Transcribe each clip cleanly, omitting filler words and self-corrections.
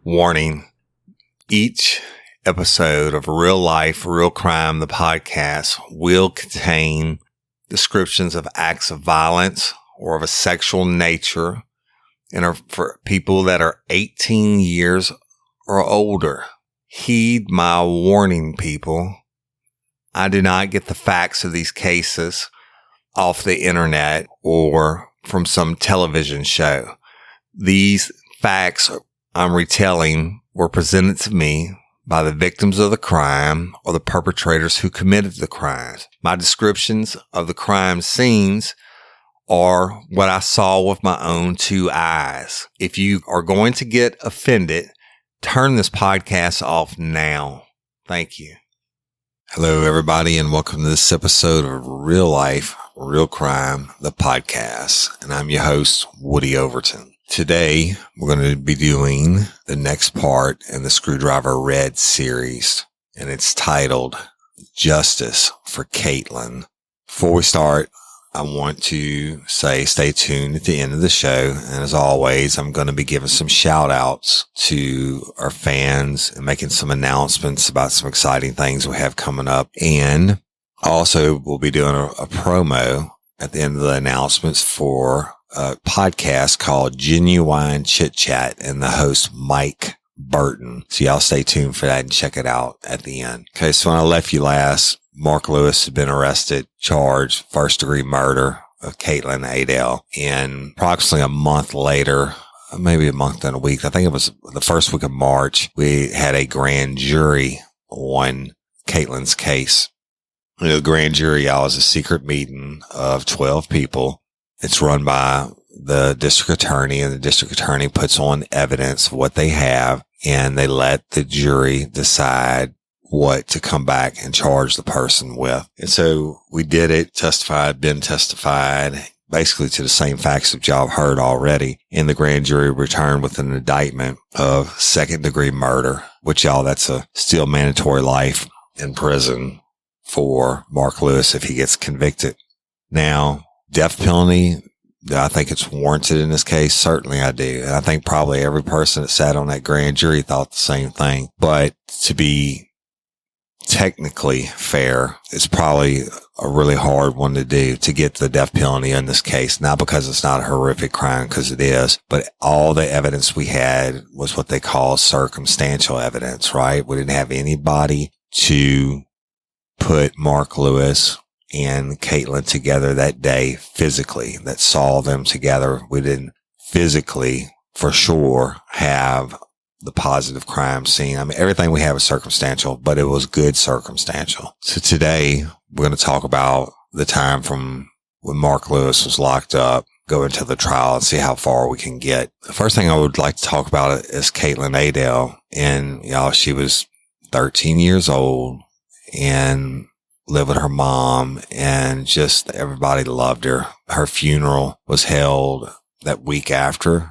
Warning, each episode of Real Life, Real Crime, the podcast, will contain descriptions of acts of violence or of a sexual nature and are for people that are 18 years or older. Heed my warning, people. I do not get the facts of these cases off the internet or from some television show. These facts I'm retelling were presented to me by the victims of the crime or the perpetrators who committed the crimes. My descriptions of the crime scenes are what I saw with my own two eyes. If you are going to get offended, turn this podcast off now. Thank you. Hello, everybody, and welcome to this episode of Real Life, Real Crime, the podcast. And I'm your host, Woody Overton. Today, we're going to be doing the next part in the Screwdriver Red series, and it's titled Justice for Kaitlin. Before we start, I want to say stay tuned at the end of the show. And as always, I'm going to be giving some shout outs to our fans and making some announcements about some exciting things we have coming up. And also we'll be doing a promo at the end of the announcements for a podcast called Genuine Chit Chat and the host Mike Burton. So y'all stay tuned for that and check it out at the end. Okay. So when I left you last, Mark Lewis had been arrested, charged first degree murder of Kaitlin Adele. And approximately a month later, maybe a month and a week, I think it was the first week of March, we had a grand jury on Kaitlin's case. The grand jury, was a secret meeting of 12 people. It's run by the district attorney, and the district attorney puts on evidence of what they have, and they let the jury decide what to come back and charge the person with. And so we did it, Ben testified, basically to the same facts that y'all have heard already. And the grand jury returned with an indictment of second degree murder, which that's a still mandatory life in prison for Mark Lewis if he gets convicted. Now, death penalty, I think it's warranted in this case. Certainly I do. And I think probably every person that sat on that grand jury thought the same thing. But to be technically fair, it's probably a really hard one to do, to get the death penalty in this case. Not because it's not a horrific crime, because it is, but all the evidence we had was what they call circumstantial evidence, right? We didn't have anybody to put Mark Lewis and Kaitlin together that day physically, that saw them together. We didn't physically, for sure, have the positive crime scene. I mean, everything we have is circumstantial, but it was good circumstantial. So today we're going to talk about the time from when Mark Lewis was locked up, go into the trial and see how far we can get. The first thing I would like to talk about is Kaitlin Adele. And she was 13 years old and lived with her mom, and just everybody loved her. Her funeral was held that week after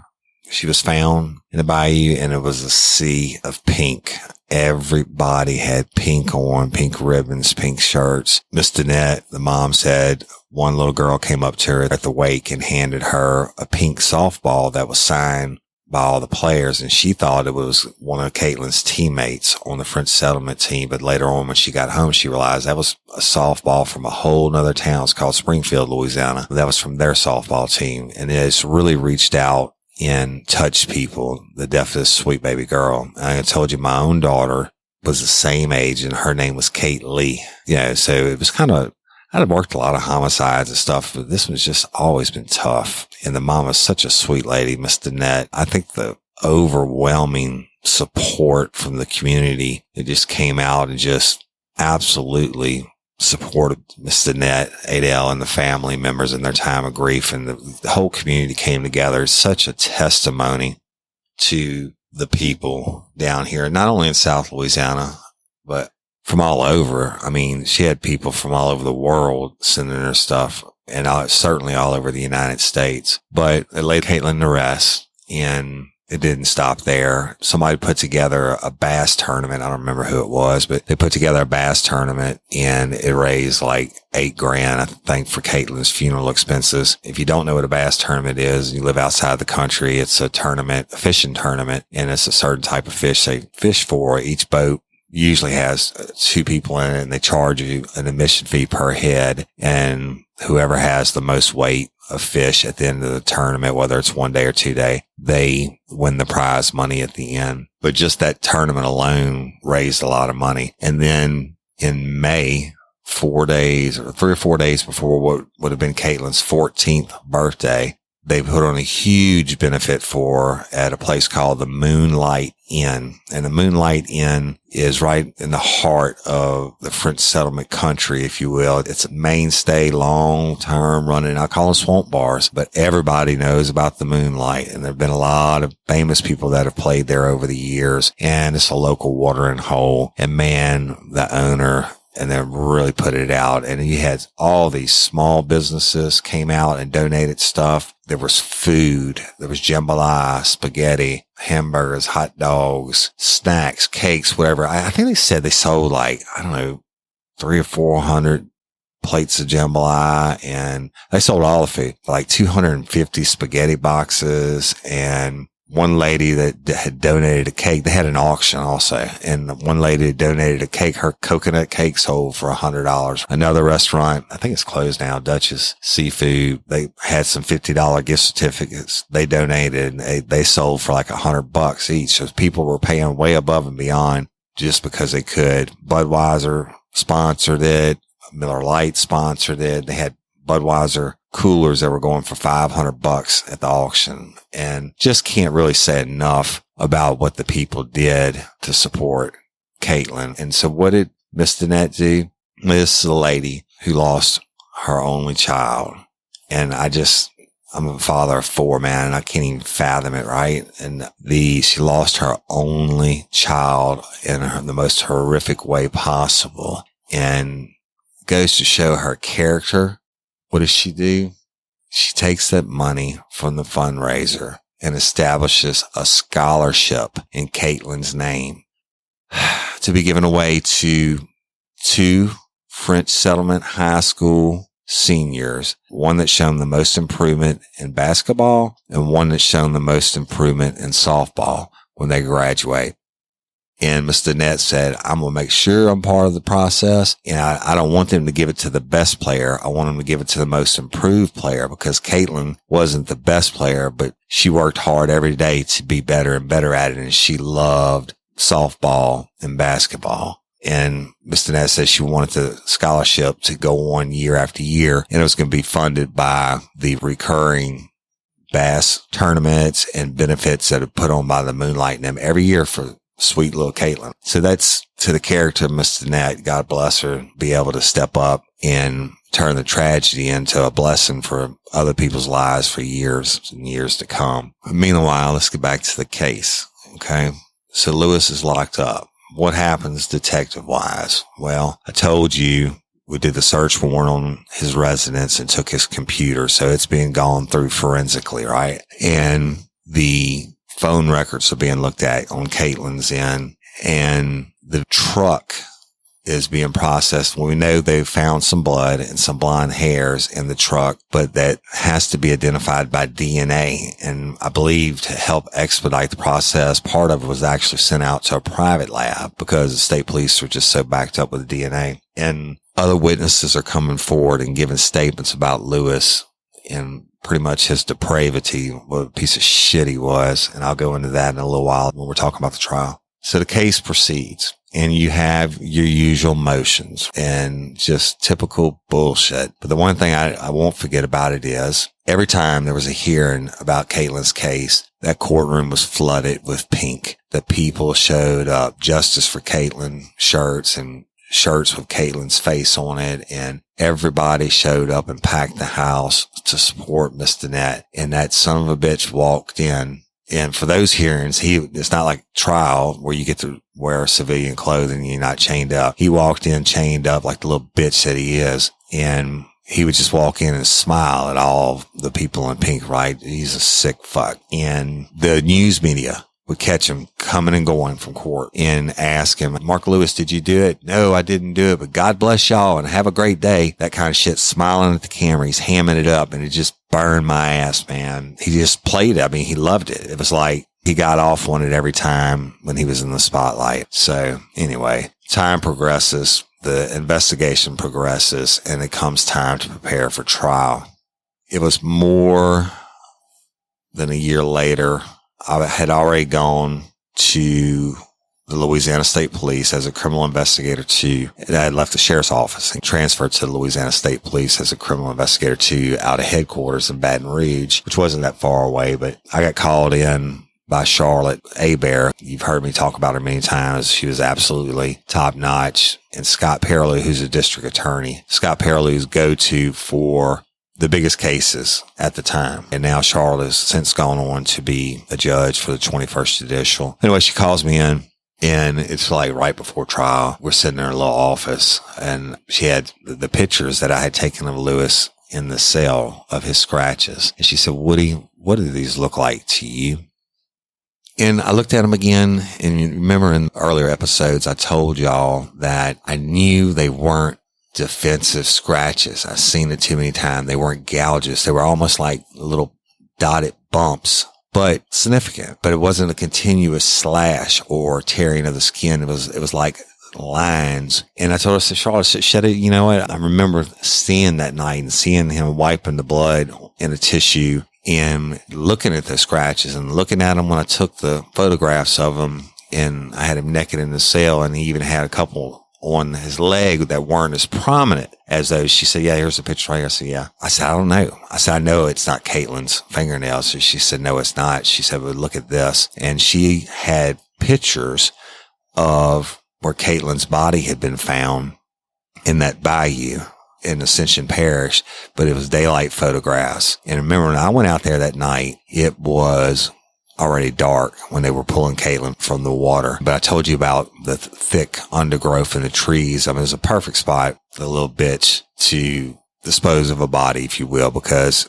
she was found in the bayou, and it was a sea of pink. Everybody had pink on, pink ribbons, pink shirts. Miss Danette, the mom, said one little girl came up to her at the wake and handed her a pink softball that was signed by all the players, and she thought it was one of Kaitlin's teammates on the French settlement team. But later on, when she got home, she realized that was a softball from a whole nother town. It's called Springfield, Louisiana. That was from their softball team, and it's really reached out and touched people. The death of this sweet baby girl. I told you my own daughter was the same age, and her name was Kate Lee. So it was I'd worked a lot of homicides and stuff, but this one's just always been tough. And the mom was such a sweet lady, Miss Danette. I think the overwhelming support from the community, it just came out and just absolutely supported Miss Danette, Adele, and the family members in their time of grief. And the whole community came together. It's such a testimony to the people down here, not only in South Louisiana, but from all over. I mean, she had people from all over the world sending her stuff, and certainly all over the United States. But they laid Kaitlin to rest, and it didn't stop there. Somebody put together a bass tournament. I don't remember who it was, but they put together a bass tournament and it raised like $8,000, I think, for Kaitlin's funeral expenses. If you don't know what a bass tournament is, you live outside the country, it's a tournament, a fishing tournament, and it's a certain type of fish they fish for. Each boat usually has 2 people in it, and they charge you an admission fee per head. And whoever has the most weight of fish at the end of the tournament, whether it's 1 day or 2 day, they win the prize money at the end. But just that tournament alone raised a lot of money. And then in May, 4 days or 3 or 4 days before what would have been Kaitlin's 14th birthday, they put on a huge benefit for at a place called the Moonlight Inn. And the Moonlight Inn is right in the heart of the French settlement country, if you will. It's a mainstay, long-term running, I call them swamp bars, but everybody knows about the Moonlight. And there have been a lot of famous people that have played there over the years. And it's a local watering hole. And man, the owner, and then really put it out. And you had all these small businesses came out and donated stuff. There was food. There was jambalaya, spaghetti, hamburgers, hot dogs, snacks, cakes, whatever. I think they said they sold like, I don't know, 300 or 400 plates of jambalaya, and they sold all the food, like 250 spaghetti boxes. And one lady that had donated a cake, they had an auction also. And one lady donated a cake, her coconut cake sold for $100. Another restaurant, I think it's closed now, Dutch's Seafood, they had some $50 gift certificates. They donated and they sold for like $100 each. So people were paying way above and beyond just because they could. Budweiser sponsored it. Miller Lite sponsored it. They had Budweiser coolers that were going for $500 at the auction, and just can't really say enough about what the people did to support Kaitlin. And so what did Miss Danette do? This is a lady who lost her only child. And I'm a father of 4, man, and I can't even fathom it, right? And she lost her only child in the most horrific way possible. And it goes to show her character. What does she do? She takes that money from the fundraiser and establishes a scholarship in Kaitlin's name to be given away to 2 French settlement high school seniors, one that's shown the most improvement in basketball and one that's shown the most improvement in softball when they graduate. And Miss Danette said, I'm going to make sure I'm part of the process. And I don't want them to give it to the best player. I want them to give it to the most improved player, because Kaitlin wasn't the best player, but she worked hard every day to be better and better at it. And she loved softball and basketball. And Miss Danette said she wanted the scholarship to go on year after year. And it was going to be funded by the recurring bass tournaments and benefits that are put on by the Moonlight and them every year for sweet little Kaitlin. So that's to the character of Miss Danette. God bless her, be able to step up and turn the tragedy into a blessing for other people's lives for years and years to come. Meanwhile, let's get back to the case. Okay. So Lewis is locked up. What happens detective wise? Well, I told you we did the search warrant on his residence and took his computer. So it's being gone through forensically, right? And the phone records are being looked at on Kaitlin's end, and the truck is being processed. We know they found some blood and some blonde hairs in the truck, but that has to be identified by DNA. And I believe to help expedite the process, part of it was actually sent out to a private lab because the state police were just so backed up with the DNA. And other witnesses are coming forward and giving statements about Lewis and pretty much his depravity, what a piece of shit he was. And I'll go into that in a little while when we're talking about the trial. So the case proceeds, and you have your usual motions and just typical bullshit. But the one thing I won't forget about it is every time there was a hearing about Kaitlin's case, that courtroom was flooded with pink. The people showed up, Justice for Kaitlin shirts and shirts with Kaitlin's face on it, and everybody showed up and packed the house to support Miss Danette. And that son of a bitch walked in. And for those hearings, it's not like trial where you get to wear civilian clothing and you're not chained up. He walked in chained up like the little bitch that he is. And he would just walk in and smile at all the people in pink, right? He's a sick fuck. And the news media would catch him coming and going from court and ask him, Mark Lewis, did you do it? No, I didn't do it, but God bless y'all and have a great day. That kind of shit, smiling at the camera. He's hamming it up, and it just burned my ass, man. He just played it. I mean, he loved it. It was like he got off on it every time when he was in the spotlight. So anyway, time progresses, the investigation progresses, and it comes time to prepare for trial. It was more than a year later. I had already gone to the Louisiana State Police as a criminal investigator too. I had left the sheriff's office and transferred to the Louisiana State Police as a criminal investigator too, out of headquarters in Baton Rouge, which wasn't that far away. But I got called in by Charlotte Hebert. You've heard me talk about her many times. She was absolutely top notch. And Scott Perilou, who's a district attorney. Scott Perilou's go-to for the biggest cases at the time. And now Charlotte has since gone on to be a judge for the 21st Judicial. Anyway, she calls me in, and it's like right before trial. We're sitting in her little office, and she had the pictures that I had taken of Lewis in the cell of his scratches. And she said, Woody, what do these look like to you? And I looked at them again, and you remember in earlier episodes, I told y'all that I knew they weren't defensive scratches. I've seen it too many times. They weren't gouges. They were almost like little dotted bumps, but significant. But it wasn't a continuous slash or tearing of the skin. It was like lines. And I told her, I said, Charlotte, shut it. You know what? I remember seeing that night and seeing him wiping the blood in a tissue and looking at the scratches and looking at them when I took the photographs of him. And I had him naked in the cell, and he even had a couple on his leg that weren't as prominent as those. She said, yeah, here's a picture right here. I said, yeah. I said, I don't know. I said, I know it's not Kaitlin's fingernails. So she said, no, it's not. She said, well, look at this. And she had pictures of where Kaitlin's body had been found in that bayou in Ascension Parish, but it was daylight photographs. And remember, when I went out there that night, it was already dark when they were pulling Kaitlin from the water. But I told you about the thick undergrowth in the trees. I mean, it was a perfect spot for the little bitch to dispose of a body, if you will, because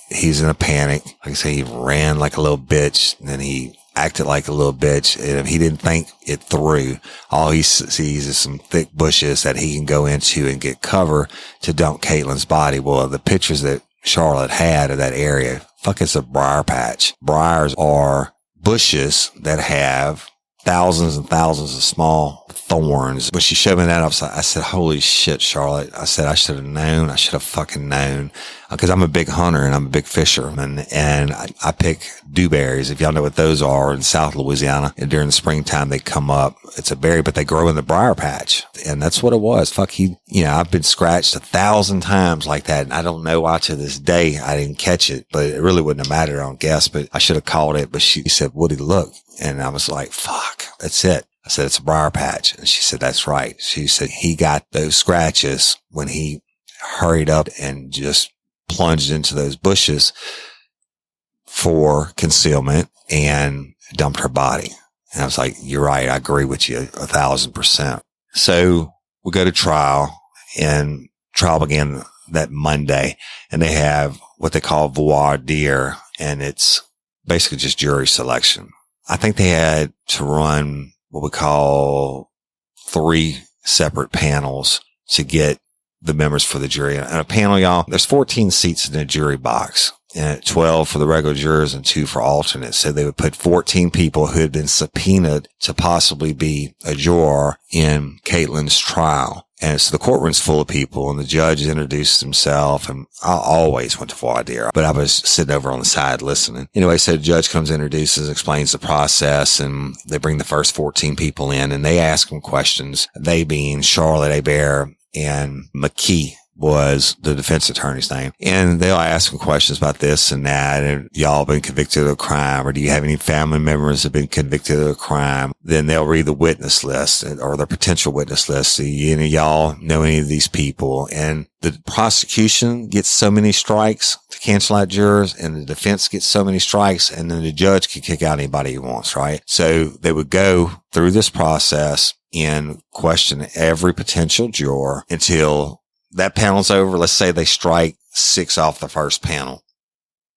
he's in a panic. Like I say, he ran like a little bitch, and then he acted like a little bitch. And if he didn't think it through, all he sees is some thick bushes that he can go into and get cover to dump Kaitlin's body. Well, the pictures that Charlotte had of that area, fuck, it's a briar patch. Briars are bushes that have thousands and thousands of small thorns. When she showed me that, I said, holy shit, Charlotte. I said, I should have known. I should have fucking known. Because I'm a big hunter and I'm a big fisherman, and I pick dewberries. If y'all know what those are in South Louisiana, and during the springtime they come up. It's a berry, but they grow in the briar patch. And that's what it was. Fuck, I've been scratched 1,000 times like that. And I don't know why to this day I didn't catch it, but it really wouldn't have mattered, I don't guess, but I should have called it. But she said, Woody, look. And I was like, fuck, that's it. I said, it's a briar patch. And she said, that's right. She said he got those scratches when he hurried up and just plunged into those bushes for concealment and dumped her body. And I was like, you're right. I agree with you 1,000%. So we go to trial, and trial began that Monday, and they have what they call voir dire, and it's basically just jury selection. I think they had to run what we call 3 separate panels to get the members for the jury. And a panel, y'all, there's 14 seats in the jury box, and 12 for the regular jurors and 2 for alternates. So they would put 14 people who had been subpoenaed to possibly be a juror in Kaitlin's trial. And so the courtroom's full of people, and the judge introduced himself, and I always went to voir dire, but I was sitting over on the side listening. Anyway, so the judge comes, introduces, explains the process, and they bring the first 14 people in, and they ask them questions, they being Charlotte Hebert and McKee was the defense attorney's name. And they'll ask them questions about this and that. And y'all been convicted of a crime, or do you have any family members that have been convicted of a crime? Then they'll read the witness list or the potential witness list. So y'all know any of these people? And the prosecution gets so many strikes to cancel out jurors, and the defense gets so many strikes, and then the judge can kick out anybody he wants, right? So they would go through this process and question every potential juror until that panel's over. Let's say they strike 6 off the first panel.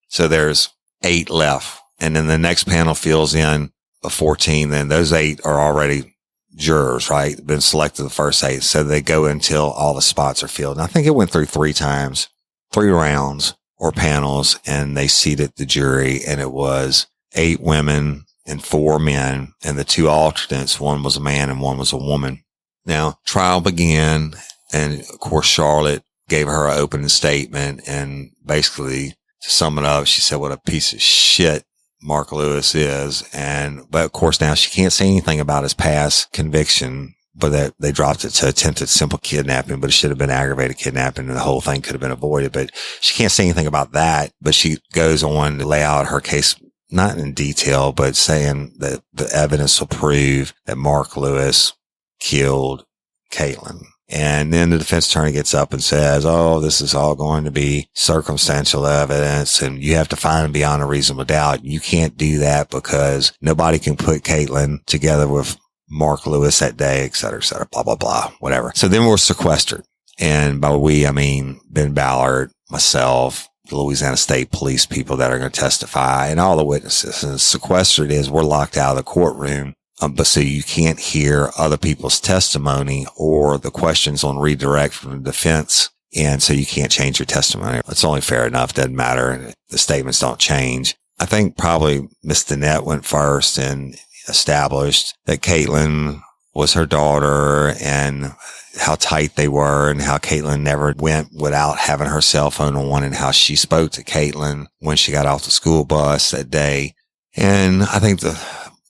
So there's 8 left. And then the next panel fills in a 14. Then those 8 are already jurors, right? Been selected the first 8. So they go until all the spots are filled. And I think it went through 3 times, 3 rounds or panels, and they seated the jury, and it was 8 women and 4 men, and the 2 alternates, one was a man and one was a woman. Now, trial began, and of course, Charlotte gave her an opening statement, and basically, to sum it up, she said what a piece of shit Mark Lewis is. But of course, now she can't say anything about his past conviction, but that they dropped it to attempted simple kidnapping, but it should have been aggravated kidnapping, and the whole thing could have been avoided. But she can't say anything about that, but she goes on to lay out her case, not in detail, but saying that the evidence will prove that Mark Lewis killed Kaitlin. And then the defense attorney gets up and says, oh, this is all going to be circumstantial evidence, and you have to find it beyond a reasonable doubt. You can't do that because nobody can put Kaitlin together with Mark Lewis that day, et cetera, blah, blah, blah, whatever. So then we're sequestered. And by we, I mean Ben Ballard, myself, the Louisiana State Police people that are going to testify, and all the witnesses. And sequestered is we're locked out of the courtroom. But so you can't hear other people's testimony or the questions on redirect from the defense. And so you can't change your testimony. It's only fair enough. Doesn't matter. The statements don't change. I think probably Miss Danette went first and established that Kaitlin was her daughter and how tight they were, and how Kaitlin never went without having her cell phone on, and how she spoke to Kaitlin when she got off the school bus that day. And I think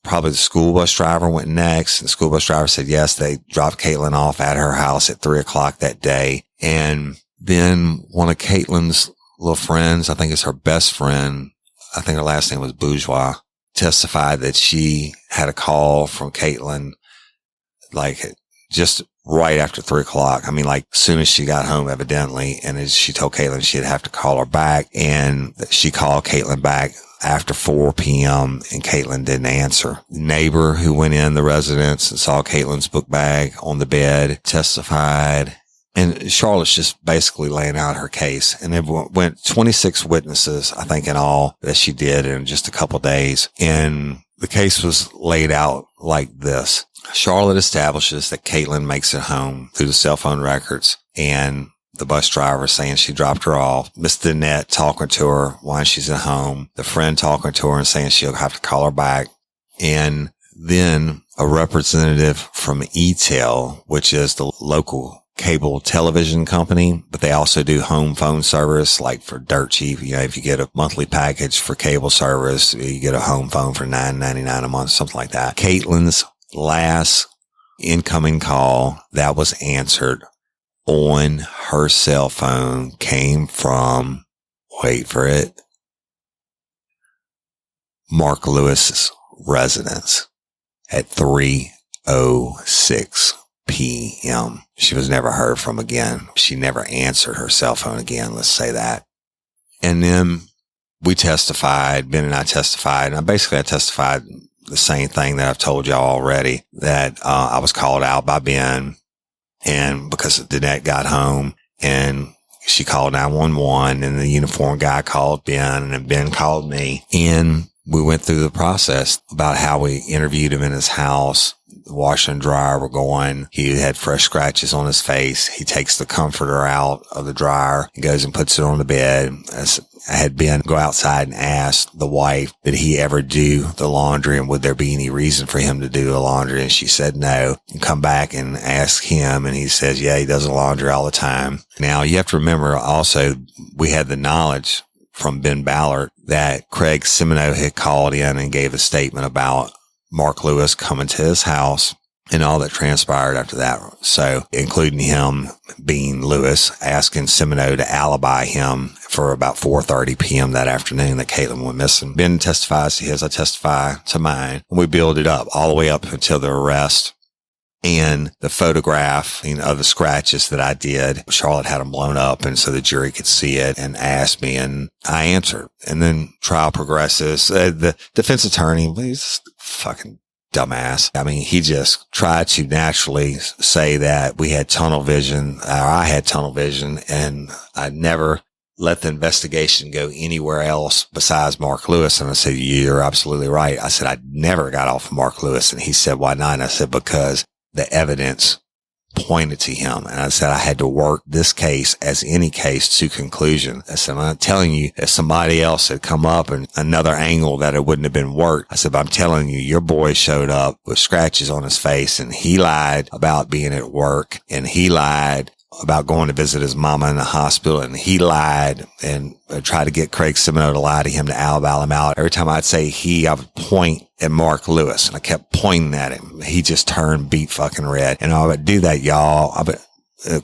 probably the school bus driver went next. And the school bus driver said, yes, they dropped Kaitlin off at her house at 3:00 that day. And then one of Caitlin's little friends, I think it's her best friend, I think her last name was Bourgeois, testified that she had a call from Kaitlin, like just right after 3:00. I mean, like as soon as she got home, evidently. And as she told Kaitlin she'd have to call her back, and she called Kaitlin back after 4 p.m. and Kaitlin didn't answer. The neighbor who went in the residence and saw Caitlin's book bag on the bed testified. And Charlotte's just basically laying out her case. And it went 26 witnesses, I think, in all that she did in just a couple days. And the case was laid out like this. Charlotte establishes that Kaitlin makes it home through the cell phone records, and the bus driver saying she dropped her off. Miss Danette talking to her while she's at home. The friend talking to her and saying she'll have to call her back. And then a representative from ETEL, which is the local cable television company, but they also do home phone service, like for dirt cheap. You know, if you get a monthly package for cable service, you get a home phone for $9.99 a month, something like that. Caitlin's last incoming call that was answered on her cell phone came from, wait for it, Mark Lewis's residence at 3:06 p.m. She was never heard from again. She never answered her cell phone again, let's say that. And then we testified, Ben and I testified, and I testified the same thing that I've told y'all already, that I was called out by Ben. And because Danette got home and she called 911, and the uniformed guy called Ben, and then Ben called me, and we went through the process about how we interviewed him in his house. The washer and dryer were going. He had fresh scratches on his face. He takes the comforter out of the dryer and goes and puts it on the bed. I had Ben go outside and ask the wife, did he ever do the laundry, and would there be any reason for him to do the laundry? And she said no. And come back and ask him, and he says, yeah, he does the laundry all the time. Now, you have to remember also, we had the knowledge from Ben Ballard that Craig Semino had called in and gave a statement about Mark Lewis coming to his house and all that transpired after that. So, including him being Lewis, asking Semino to alibi him for about 4:30 p.m. that afternoon that Kaitlin went missing. Ben testifies to his, I testify to mine. And we build it up all the way up until the arrest. And the photograph of the scratches that I did, Charlotte had them blown up, and so the jury could see it and asked me, and I answered. And then trial progresses. The defense attorney, he's a fucking dumbass. I mean, he just tried to naturally say that we had tunnel vision, or I had tunnel vision, and I never let the investigation go anywhere else besides Mark Lewis. And I said, you're absolutely right. I said, I never got off of Mark Lewis. And he said, why not? And I said, because the evidence pointed to him. And I said, I had to work this case as any case to conclusion. I said, I'm not telling you if somebody else had come up and another angle that it wouldn't have been worked. I said, but I'm telling you, your boy showed up with scratches on his face, and he lied about being at work, and he lied about going to visit his mama in the hospital, and he lied and tried to get Craig Semino to lie to him to alibi him out. Every time I'd say I would point at Mark Lewis, and I kept pointing at him. He just turned beet fucking red. And I would do that, y'all.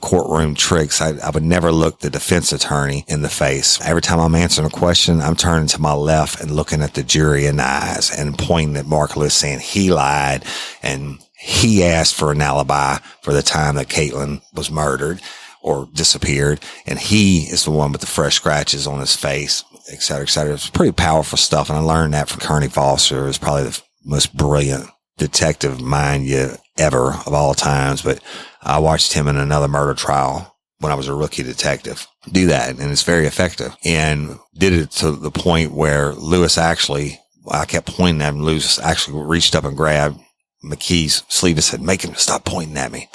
Courtroom tricks. I would never look the defense attorney in the face. Every time I'm answering a question, I'm turning to my left and looking at the jury in the eyes and pointing at Mark Lewis, saying he lied and he asked for an alibi for the time that Kaitlin was murdered or disappeared. And he is the one with the fresh scratches on his face, et cetera, et cetera. It's pretty powerful stuff. And I learned that from Kearney Foster, who's probably the most brilliant detective mind ever of all times. But I watched him in another murder trial when I was a rookie detective do that. And it's very effective, and did it to the point where I kept pointing at him. Lewis actually reached up and grabbed McKee's sleeve and said, make him stop pointing at me.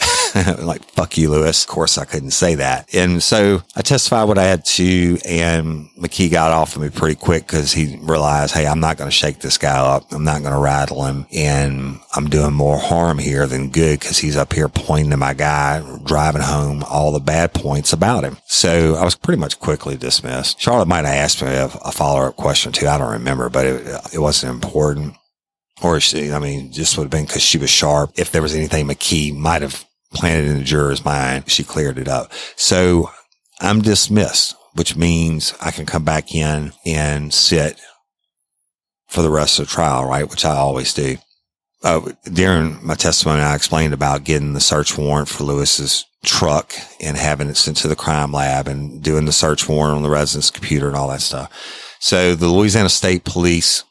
Like, fuck you, Lewis. Of course, I couldn't say that. And so I testified what I had to, and McKee got off of me pretty quick because he realized, hey, I'm not going to shake this guy up. I'm not going to rattle him. And I'm doing more harm here than good because he's up here pointing to my guy, driving home all the bad points about him. So I was pretty much quickly dismissed. Charlotte might have asked me a follow-up question too. I don't remember, but it wasn't important. Or just would have been because she was sharp. If there was anything McKee might have planted in the juror's mind, she cleared it up. So I'm dismissed, which means I can come back in and sit for the rest of the trial, right? Which I always do. During my testimony, I explained about getting the search warrant for Lewis's truck and having it sent to the crime lab and doing the search warrant on the resident's computer and all that stuff. So the Louisiana State Police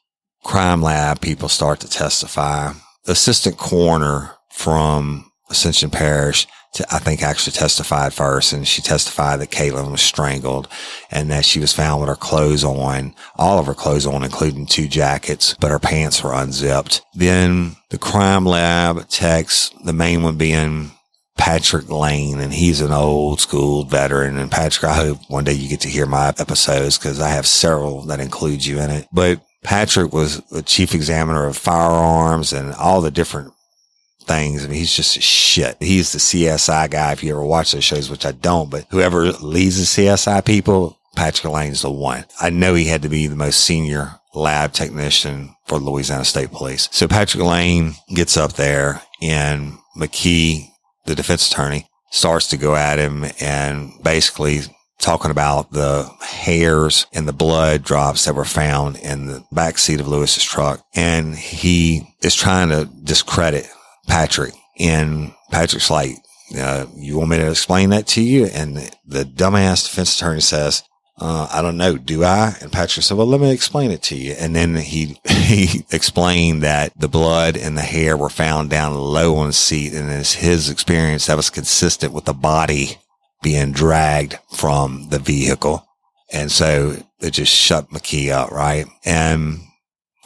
crime lab people start to testify. The assistant coroner from Ascension Parish, I think, actually testified first, and she testified that Kaitlin was strangled and that she was found with her clothes on, all of her clothes on, including 2 jackets, but her pants were unzipped. Then the crime lab techs, the main one being Patrick Lane, and he's an old school veteran. And Patrick, I hope one day you get to hear my episodes because I have several that include you in it. But Patrick was the chief examiner of firearms and all the different things. I mean, he's just shit. He's the CSI guy. If you ever watch those shows, which I don't, but whoever leads the CSI people, Patrick Lane's the one. I know he had to be the most senior lab technician for the Louisiana State Police. So Patrick Lane gets up there, and McKee, the defense attorney, starts to go at him and basically talking about the hairs and the blood drops that were found in the back seat of Lewis's truck. And he is trying to discredit Patrick. And Patrick's like, you want me to explain that to you? And the dumbass defense attorney says, I don't know. Do I? And Patrick said, well, let me explain it to you. And then he explained that the blood and the hair were found down low on the seat. And it's his experience that was consistent with the body being dragged from the vehicle. And so it just shut McKee up, right? And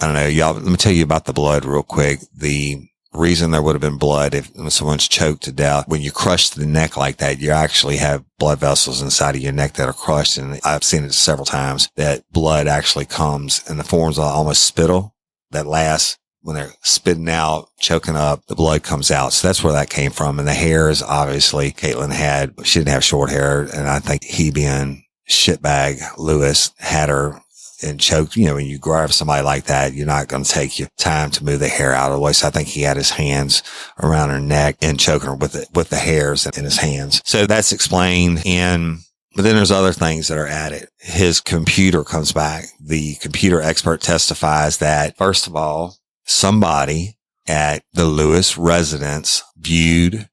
I don't know, y'all, let me tell you about the blood real quick. The reason there would have been blood if someone's choked to death, when you crush the neck like that, you actually have blood vessels inside of your neck that are crushed. And I've seen it several times that blood actually comes in the forms of almost spittle that lasts. When they're spitting out, choking up, the blood comes out. So that's where that came from. And the hair is obviously Kaitlin she didn't have short hair. And I think he, being shitbag Lewis, had her and choked. When you grab somebody like that, you're not going to take your time to move the hair out of the way. So I think he had his hands around her neck and choking her with the hairs in his hands. So that's explained. But then there's other things that are added. His computer comes back. The computer expert testifies that, first of all, somebody at the Lewis residence viewed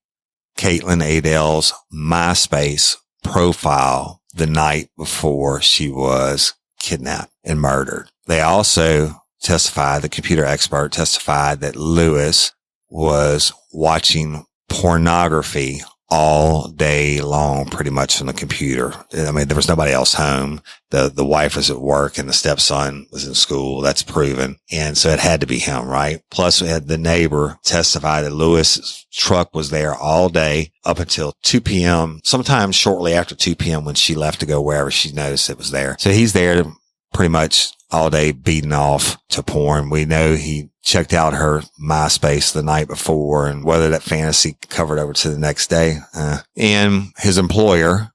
Kaitlin Adele's MySpace profile the night before she was kidnapped and murdered. They also testified, the computer expert testified that Lewis was watching pornography all day long, pretty much from the computer. I mean, there was nobody else home. The wife was at work and the stepson was in school. That's proven. And so it had to be him, right? Plus we had the neighbor testify that Lewis's truck was there all day up until 2 p.m., sometimes shortly after 2 p.m. when she left to go wherever she noticed it was there. So he's there pretty much all day beating off to porn. We know he checked out her MySpace the night before, and whether that fantasy covered over to the next day. And his employer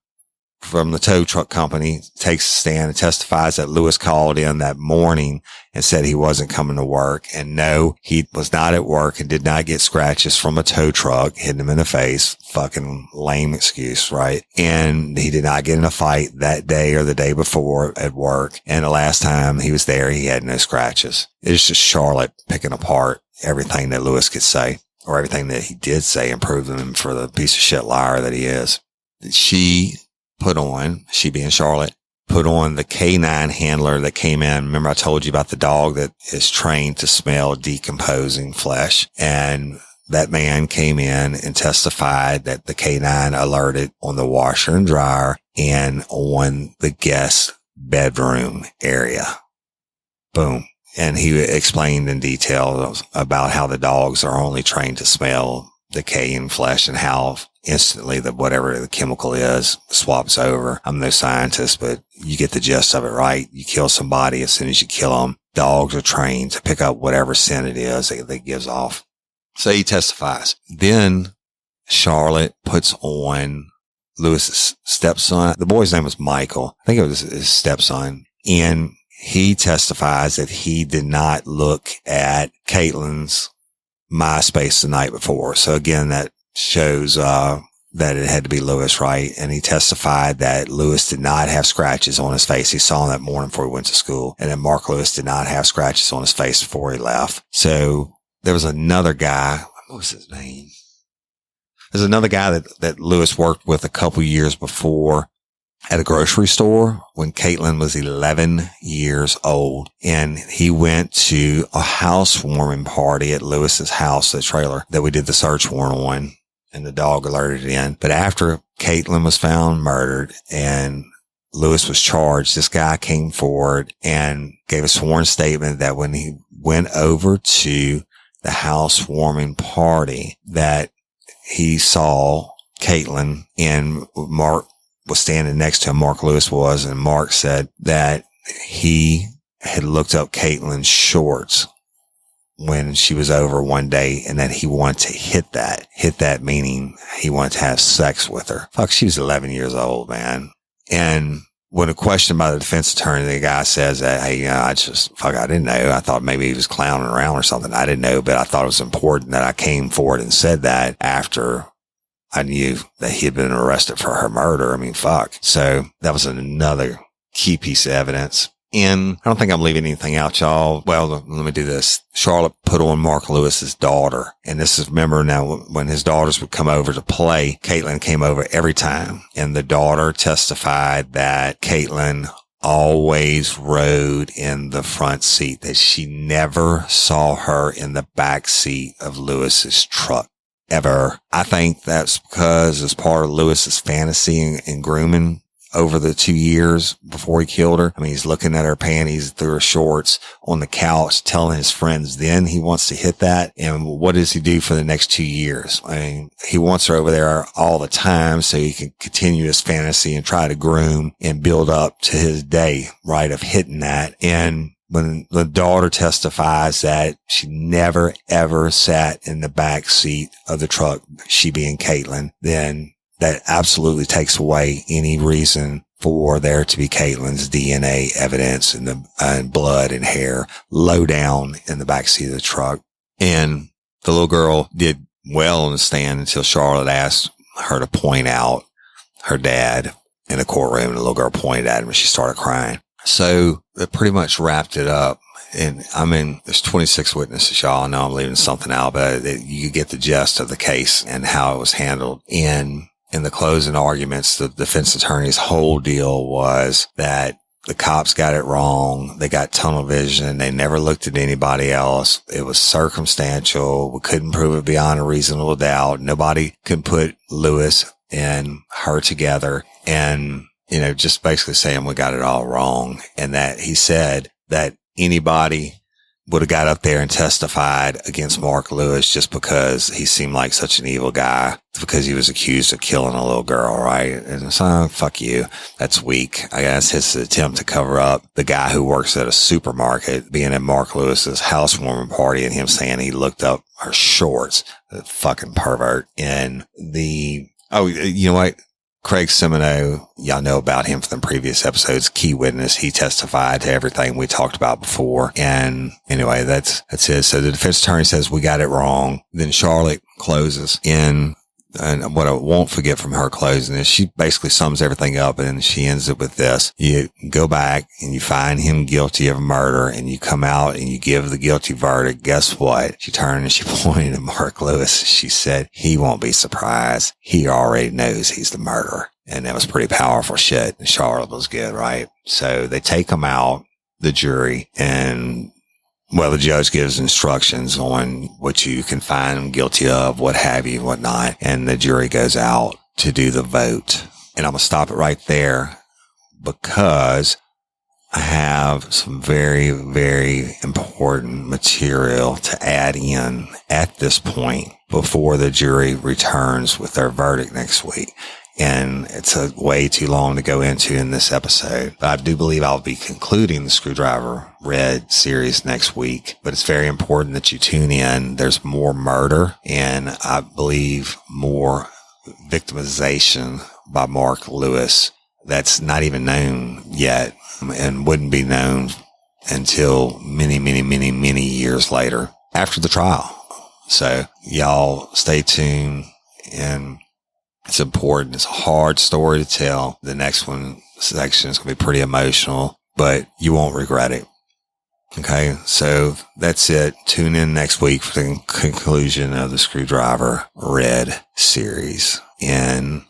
from the tow truck company takes a stand and testifies that Lewis called in that morning and said he wasn't coming to work. And no, he was not at work and did not get scratches from a tow truck hitting him in the face. Fucking lame excuse, right? And he did not get in a fight that day or the day before at work. And the last time he was there, he had no scratches. It's just Charlotte picking apart everything that Lewis could say, or everything that he did say, and proving him for the piece of shit liar that he is. She being Charlotte, put on the K9 handler that came in. Remember I told you about the dog that is trained to smell decomposing flesh. And that man came in and testified that the K9 alerted on the washer and dryer and on the guest bedroom area. Boom. And he explained in detail about how the dogs are only trained to smell decay in flesh and how instantly whatever the chemical is swaps over. I'm no scientist, but you get the gist of it, right? You kill somebody, as soon as you kill them, dogs are trained to pick up whatever scent it is that gives off. So he testifies. Then Charlotte puts on Lewis's stepson. The boy's name was Michael. I think it was his stepson. And he testifies that he did not look at Kaitlin's MySpace the night before. So again, that shows that it had to be Lewis, right? And he testified that Lewis did not have scratches on his face. He saw him that morning before he went to school. And then Mark Lewis did not have scratches on his face before he left. So there was another guy. What was his name? There's another guy that Lewis worked with a couple years before at a grocery store when Kaitlin was 11 years old. And he went to a housewarming party at Lewis's house, the trailer that we did the search warrant on, and the dog alerted in. But after Kaitlin was found murdered and Lewis was charged, this guy came forward and gave a sworn statement that when he went over to the housewarming party that he saw Kaitlin and Mark was standing next to him. Mark Lewis was, and Mark said that he had looked up Kaitlin's shorts when she was over one day and that he wanted to hit that meaning he wanted to have sex with her. Fuck, she was 11 years old, man. And when a question by the defense attorney, the guy says that, hey, I didn't know. I thought maybe he was clowning around or something. I didn't know, but I thought it was important that I came forward and said that after I knew that he had been arrested for her murder. I mean, fuck. So that was another key piece of evidence. And I don't think I'm leaving anything out, y'all. Well, let me do this. Charlotte put on Mark Lewis's daughter. And this is, remember now, when his daughters would come over to play, Kaitlin came over every time. And the daughter testified that Kaitlin always rode in the front seat, that she never saw her in the back seat of Lewis's truck. Ever. I think that's because as part of Lewis's fantasy and grooming over the 2 years before he killed her. I mean, he's looking at her panties through her shorts on the couch, telling his friends then he wants to hit that. And what does he do for the next 2 years? I mean, he wants her over there all the time so he can continue his fantasy and try to groom and build up to his day, right, of hitting that. And when the daughter testifies that she never, ever sat in the back seat of the truck, she being Kaitlin, then that absolutely takes away any reason for there to be Kaitlin's DNA evidence and blood and hair low down in the back seat of the truck. And the little girl did well on the stand until Charlotte asked her to point out her dad in the courtroom, and the little girl pointed at him and she started crying. So it pretty much wrapped it up. And I mean, there's 26 witnesses, y'all. I know I'm leaving something out, but you get the gist of the case and how it was handled. In the closing arguments, the defense attorney's whole deal was that the cops got it wrong. They got tunnel vision. They never looked at anybody else. It was circumstantial. We couldn't prove it beyond a reasonable doubt. Nobody could put Lewis and her together, and, just basically saying we got it all wrong. And that he said that anybody would have got up there and testified against Mark Lewis just because he seemed like such an evil guy, because he was accused of killing a little girl, right? And so, fuck you. That's weak. I guess his attempt to cover up the guy who works at a supermarket being at Mark Lewis's housewarming party and him saying he looked up her shorts. The fucking pervert. And you know what? Craig Semino, y'all know about him from the previous episodes, key witness. He testified to everything we talked about before. And anyway, that's it. So the defense attorney says we got it wrong. Then Charlotte closes in. And what I won't forget from her closing is she basically sums everything up, and she ends it with this. You go back and you find him guilty of murder, and you come out and you give the guilty verdict. Guess what? She turned and she pointed at Mark Lewis. She said, he won't be surprised. He already knows he's the murderer. And that was pretty powerful shit. And Charlotte was good, right? So they take him out, the jury, and the judge gives instructions on what you can find him guilty of, what have you, whatnot. And the jury goes out to do the vote. And I'm going to stop it right there because I have some very, very important material to add in at this point before the jury returns with their verdict next week. And it's way too long to go into in this episode. But I do believe I'll be concluding the Screwdriver Red series next week. But it's very important that you tune in. There's more murder, and I believe more victimization by Mark Lewis that's not even known yet and wouldn't be known until many, many, many, many years later after the trial. So y'all stay tuned, and it's important. It's a hard story to tell. The next section is going to be pretty emotional, but you won't regret it. Okay. So that's it. Tune in next week for the conclusion of the Screwdriver Red series. And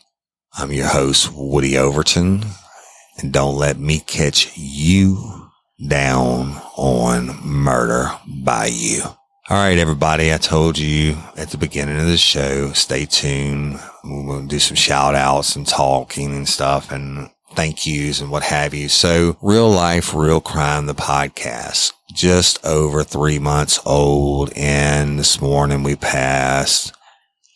I'm your host, Woody Overton, and don't let me catch you down on Murder by You. All right, everybody. I told you at the beginning of the show, stay tuned. We'll do some shout outs and talking and stuff and thank yous and what have you. So Real Life, Real Crime, the podcast, just over 3 months old. And this morning we passed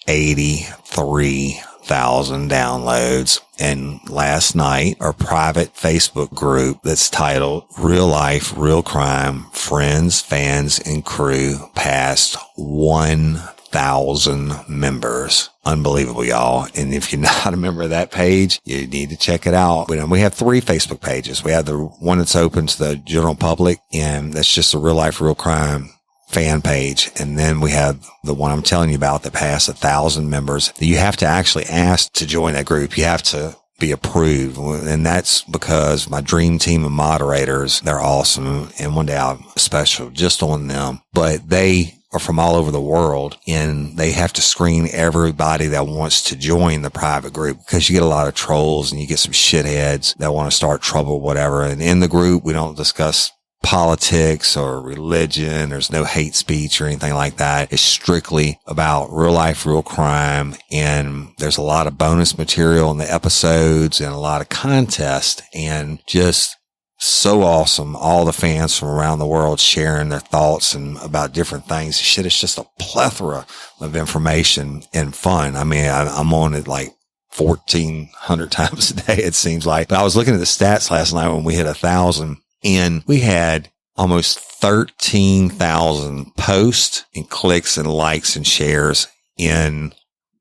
83,000 downloads. And last night, our private Facebook group that's titled Real Life, Real Crime, Friends, Fans, and Crew passed 1,000 members. Unbelievable, y'all. And if you're not a member of that page, you need to check it out. We have 3 Facebook pages. We have the one that's open to the general public, and that's just a Real Life, Real Crime fan page. And then we have the one I'm telling you about that passed 1,000 members. You have to actually ask to join that group. You have to be approved. And that's because my dream team of moderators, they're awesome. And one day I'll special just on them, but they are from all over the world, and they have to screen everybody that wants to join the private group, because you get a lot of trolls and you get some shitheads that want to start trouble, whatever. And in the group, we don't discuss politics or religion. There's no hate speech or anything like that. It's strictly about real life, real crime. And there's a lot of bonus material in the episodes and a lot of contest, and just so awesome. All the fans from around the world sharing their thoughts and about different things. Shit, it's just a plethora of information and fun. I mean, I'm on it like 1,400 times a day, it seems like. But I was looking at the stats last night when we hit 1,000. And we had almost 13,000 posts and clicks and likes and shares in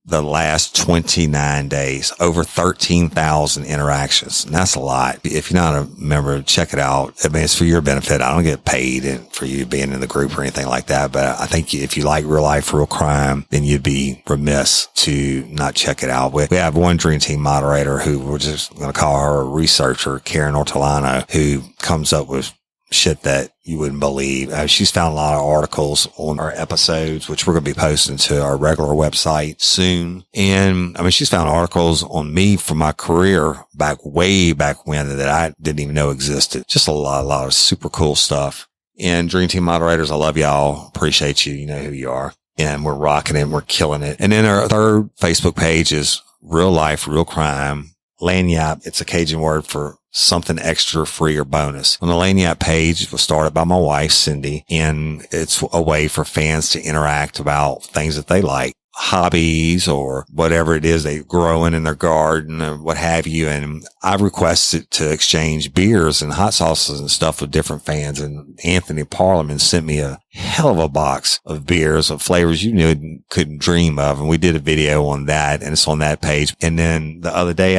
the last 29 days, over 13,000 interactions. And that's a lot. If you're not a member, check it out. I mean, it's for your benefit. I don't get paid for you being in the group or anything like that. But I think if you like real life, real crime, then you'd be remiss to not check it out. We have one dream team moderator who we're just going to call her a researcher, Karen Ortolano, who comes up with shit that you wouldn't believe. She's found a lot of articles on our episodes, which we're going to be posting to our regular website soon. And she's found articles on me from my career way back when that I didn't even know existed. Just a lot of super cool stuff. And Dream Team moderators, I love y'all. Appreciate you. You know who you are. And we're rocking it. We're killing it. And then our third Facebook page is Real Life, Real Crime. Lanyap, it's a Cajun word for something extra, free, or bonus. On the Lanyap page, it was started by my wife, Cindy, and it's a way for fans to interact about things that they like, hobbies or whatever it is they're growing in their garden or what have you. And I requested to exchange beers and hot sauces and stuff with different fans. And Anthony Parliament sent me a hell of a box of beers of flavors you couldn't dream of. And we did a video on that, and it's on that page. And then the other day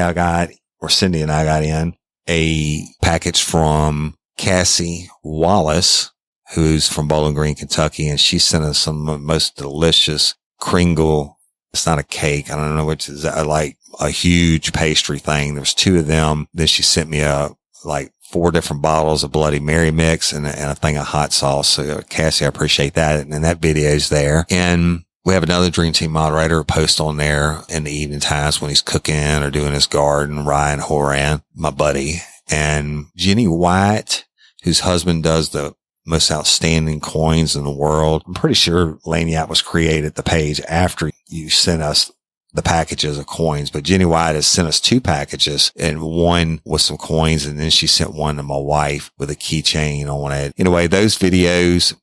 Cindy and I got in a package from Cassie Wallace, who's from Bowling Green, Kentucky. And she sent us some of the most delicious Kringle. It's not a cake. I don't know which is like a huge pastry thing. There's 2 of them. Then she sent me 4 different bottles of Bloody Mary mix and a thing of hot sauce. So Cassie, I appreciate that. And that video's there. And we have another Dream Team moderator post on there in the evening times when he's cooking or doing his garden, Ryan Horan, my buddy. And Jenny White, whose husband does the most outstanding coins in the world. I'm pretty sure Lanyap was created the page after you sent us the packages of coins, but Jenny White has sent us 2 packages, and one with some coins, and then she sent one to my wife with a keychain on it. Anyway, those videos,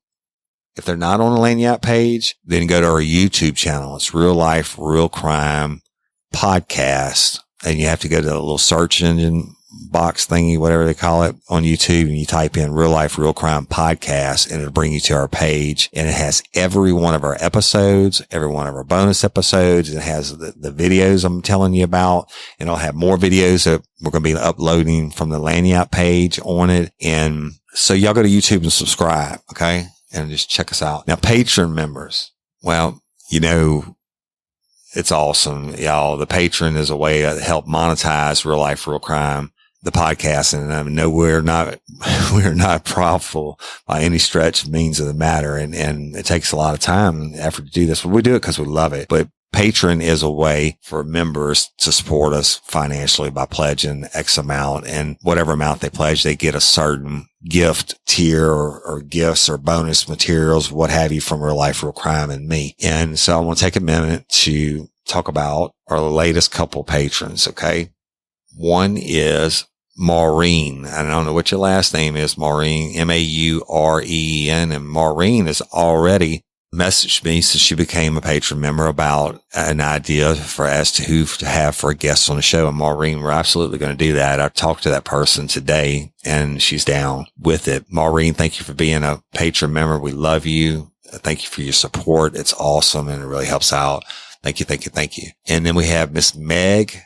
if they're not on the Lanyap page, then go to our YouTube channel. It's Real Life, Real Crime Podcast, and you have to go to the little search engine box thingy, whatever they call it, on YouTube, and you type in Real Life, Real Crime Podcast, and it'll bring you to our page. And it has every one of our episodes, every one of our bonus episodes. It has the videos I'm telling you about, and it'll have more videos that we're going to be uploading from the Lanyap page on it. And so y'all go to YouTube and subscribe, okay? And just check us out. Now, Patreon members, well, it's awesome, y'all. The Patreon is a way to help monetize Real Life, Real Crime, the podcast. And no, we're not profitable by any stretch of means of the matter. And it takes a lot of time and effort to do this, but we do it because we love it. But Patreon is a way for members to support us financially by pledging X amount, and whatever amount they pledge, they get a certain gift tier or gifts or bonus materials, what have you, from Real Life, Real Crime and me. And so I want to take a minute to talk about our latest couple patrons. Okay. One is Maureen. I don't know what your last name is, Maureen, Maureen. And Maureen has already messaged me since she became a patron member about an idea as to who to have for a guest on the show. And Maureen, we're absolutely going to do that. I talked to that person today and she's down with it. Maureen, thank you for being a patron member. We love you. Thank you for your support. It's awesome and it really helps out. Thank you. Thank you. Thank you. And then we have Miss Meg,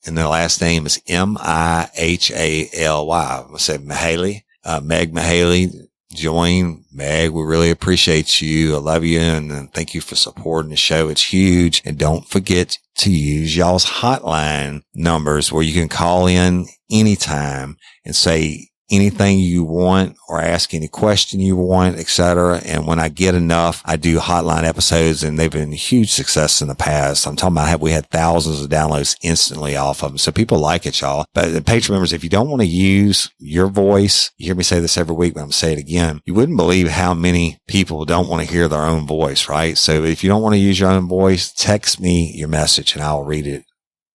and the last name is Mihaly. I said Mahaley. Meg Mahaley. Join Meg. We really appreciate you. I love you. And thank you for supporting the show. It's huge. And don't forget to use y'all's hotline numbers where you can call in anytime and say anything you want or ask any question you want, etc. And when I get enough, I do hotline episodes, and they've been a huge success in the past. I'm talking about we had thousands of downloads instantly off of them. So people like it, y'all. But the Patreon members, if you don't want to use your voice, you hear me say this every week, but I'm going to say it again. You wouldn't believe how many people don't want to hear their own voice, right? So if you don't want to use your own voice, text me your message and I'll read it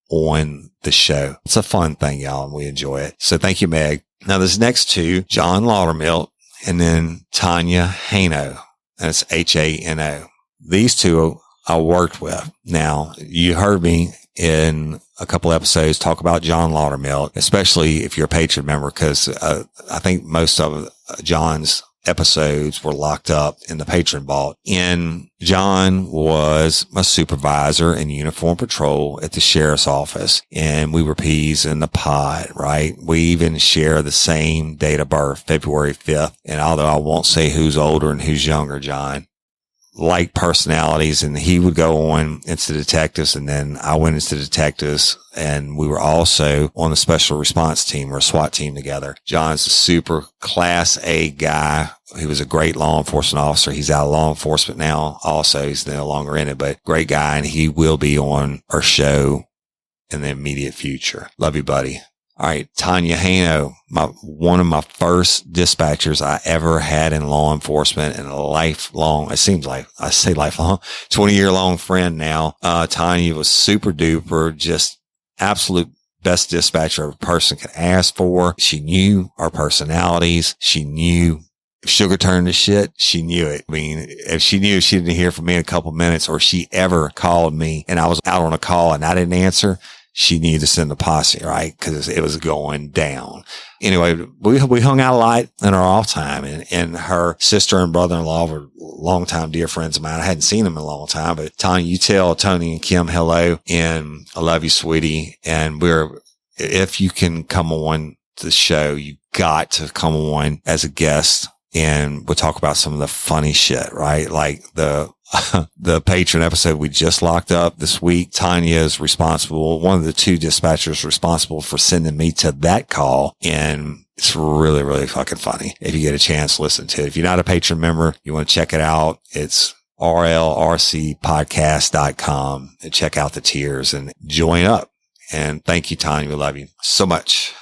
on the show. It's a fun thing, y'all, and we enjoy it. So thank you, Meg. Now, this next two, John Laudermilt and then Tanya Hano. That's Hano. These two I worked with. Now, you heard me in a couple episodes talk about John Laudermilt, especially if you're a patron member, because I think most of John's episodes were locked up in the patron vault. And John was my supervisor in uniform patrol at the sheriff's office, and we were peas in the pod, right? We even share the same date of birth, February 5th. And although I won't say who's older and who's younger, John, like personalities, and he would go on into detectives, and then I went into detectives, and we were also on the special response team or SWAT team together. John's a super class A guy. He was a great law enforcement officer. He's out of law enforcement now. Also, he's no longer in it, but great guy. And he will be on our show in the immediate future. Love you, buddy. All right. Tanya Hano, one of my first dispatchers I ever had in law enforcement, and a lifelong, it seems like I say lifelong, 20-year long friend now. Tanya was super duper, just absolute best dispatcher a person could ask for. She knew our personalities. She knew if sugar turned to shit, she knew it. I mean, if she knew she didn't hear from me in a couple minutes, or she ever called me and I was out on a call and I didn't answer, she needed to send the posse, right? Because it was going down. Anyway, we hung out a lot in our off time, and her sister and brother-in-law were longtime dear friends of mine. I hadn't seen them in a long time, but Tanya, you tell Tony and Kim hello, and I love you, sweetie. And if you can come on the show, you got to come on as a guest, and we'll talk about some of the funny shit, right? Like the patron episode we just locked up this week. Tanya is responsible, one of the two dispatchers responsible for sending me to that call. And it's really, really fucking funny. If you get a chance, listen to it. If you're not a patron member, you want to check it out. It's rlrcpodcast.com, and check out the tiers and join up. And thank you, Tanya. We love you so much.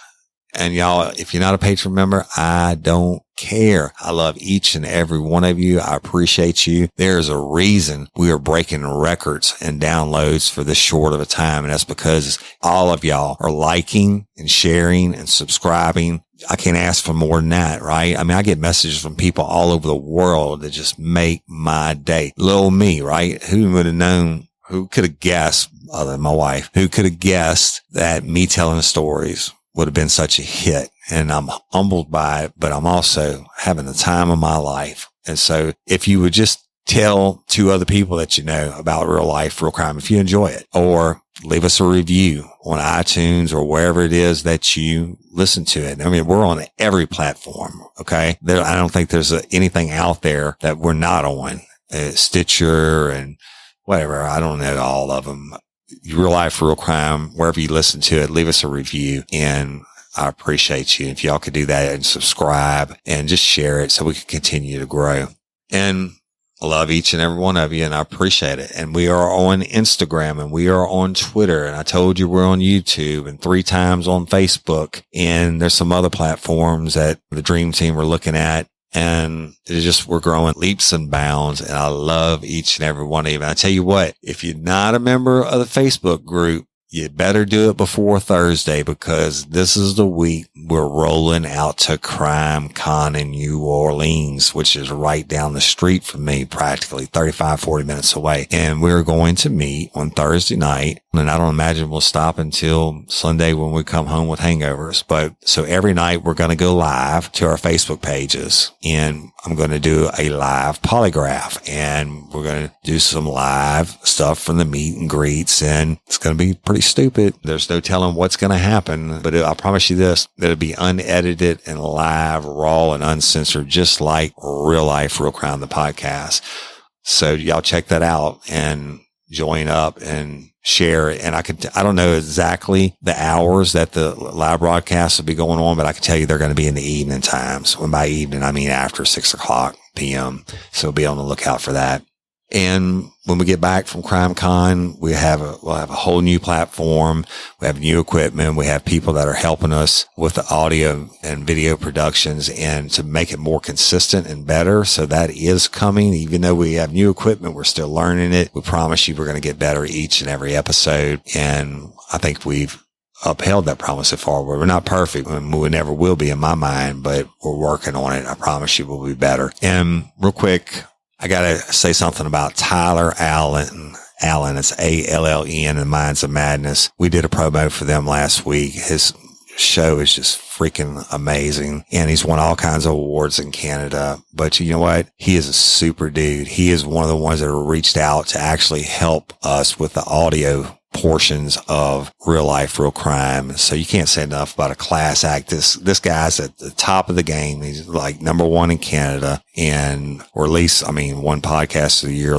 And y'all, if you're not a patron member, I don't care. I love each and every one of you. I appreciate you. There's a reason we are breaking records and downloads for this short of a time. And that's because all of y'all are liking and sharing and subscribing. I can't ask for more than that, right? I mean, I get messages from people all over the world that just make my day. Little me, right? Who would have known? Who could have guessed, other than my wife, who could have guessed that me telling the stories would have been such a hit? And I'm humbled by it, but I'm also having the time of my life. And so if you would just tell two other people that you know about real life, real crime, if you enjoy it, or leave us a review on iTunes or wherever it is that you listen to it. I mean, we're on every platform. Okay. I don't think there's anything out there that we're not on. Stitcher and whatever. I don't know all of them. Real life, real crime, wherever you listen to it, leave us a review, and I appreciate you. If y'all could do that and subscribe and just share it so we can continue to grow. And I love each and every one of you, and I appreciate it. And we are on Instagram, and we are on Twitter, and I told you we're on YouTube, and 3 times on Facebook, and there's some other platforms that the Dream Team we're looking at. And we're growing leaps and bounds, and I love each and every one of you. And I tell you what, if you're not a member of the Facebook group, you better do it before Thursday, because this is the week we're rolling out to Crime Con in New Orleans, which is right down the street from me, practically 35-40 minutes away. And we're going to meet on Thursday night. And I don't imagine we'll stop until Sunday when we come home with hangovers. But so every night we're going to go live to our Facebook pages, and I'm going to do a live polygraph, and we're going to do some live stuff from the meet and greets, and it's going to be pretty stupid. There's no telling what's going to happen, but I promise you this, that it'll be unedited and live, raw and uncensored, just like Real Life, Real Crime, the podcast. So y'all check that out and join up and share it. And I don't know exactly the hours that the live broadcast will be going on, but I can tell you they're going to be in the evening times. When by evening, I mean after 6:00 p.m. So be on the lookout for that. And when we get back from Crime Con, we'll have a whole new platform. We have new equipment. We have people that are helping us with the audio and video productions and to make it more consistent and better. So that is coming. Even though we have new equipment, we're still learning it. We promise you we're going to get better each and every episode. And I think we've upheld that promise so far. We're not perfect, and we never will be in my mind, but we're working on it. I promise you we'll be better. And real quick, I got to say something about Tyler Allen. It's Allen in Minds of Madness. We did a promo for them last week. His show is just freaking amazing, and he's won all kinds of awards in Canada. But you know what? He is a super dude. He is one of the ones that reached out to actually help us with the audio portions of real life, real crime. So you can't say enough about a class act. This guy's at the top of the game. He's like #1 in Canada, or at least, one podcast of the year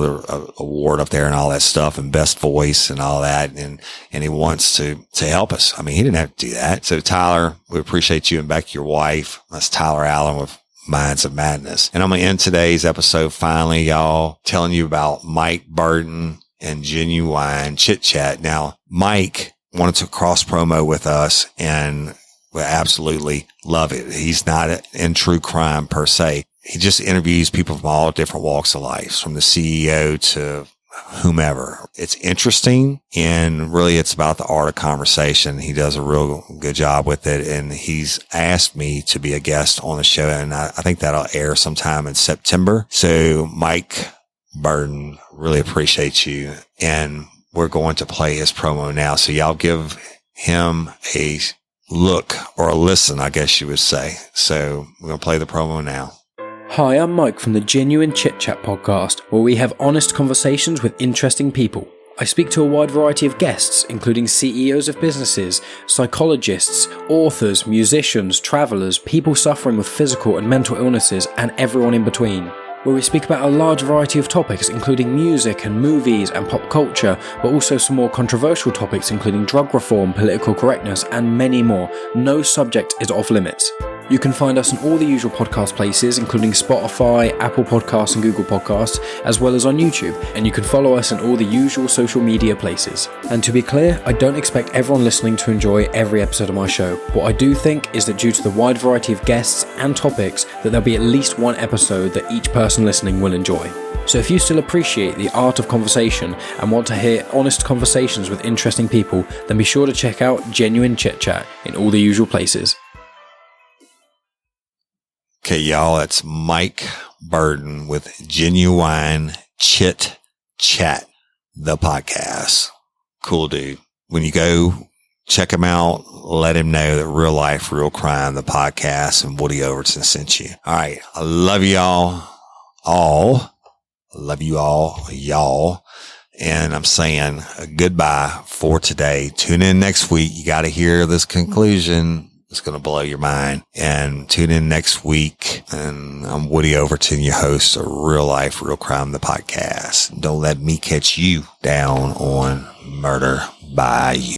award up there and all that stuff, and best voice and all that. And he wants to help us. He didn't have to do that. So Tyler, we appreciate you and Becky, your wife. That's Tyler Allen with Minds of Madness. And I'm going to end today's episode finally, y'all, telling you about Mike Burton and Genuine Chit Chat. Now, Mike wanted to cross promo with us, and we absolutely love it. He's not in true crime per se. He just interviews people from all different walks of life, from the CEO to whomever. It's interesting, and really it's about the art of conversation. He does a real good job with it, and he's asked me to be a guest on the show, and I think that'll air sometime in September. So Mike Burton, really appreciate you, and we're going to play his promo now. So y'all give him a look, or a listen, I guess you would say. So we're going to play the promo now. Hi, I'm Mike from the Genuine Chit Chat podcast, where we have honest conversations with interesting people. I speak to a wide variety of guests, including CEOs of businesses, psychologists, authors, musicians, travellers, people suffering with physical and mental illnesses, and everyone in between. Where we speak about a large variety of topics, including music and movies and pop culture, but also some more controversial topics, including drug reform, political correctness, and many more. No subject is off limits. You can find us on all the usual podcast places, including Spotify, Apple Podcasts and Google Podcasts, as well as on YouTube, and you can follow us in all the usual social media places. And to be clear, I don't expect everyone listening to enjoy every episode of my show. What I do think is that due to the wide variety of guests and topics, that there'll be at least one episode that each person listening will enjoy. So if you still appreciate the art of conversation and want to hear honest conversations with interesting people, then be sure to check out Genuine Chit Chat in all the usual places. Okay, y'all, it's Mike Burton with Genuine Chit Chat, the podcast. Cool dude. When you go check him out, let him know that Real Life, Real Crime, the podcast, and Woody Overton sent you. All right. I love y'all all. I love you all, y'all. And I'm saying goodbye for today. Tune in next week. You got to hear this conclusion. It's going to blow your mind. And tune in next week. And I'm Woody Overton, your host of Real Life, Real Crime, the podcast. Don't let me catch you down on Murder by You.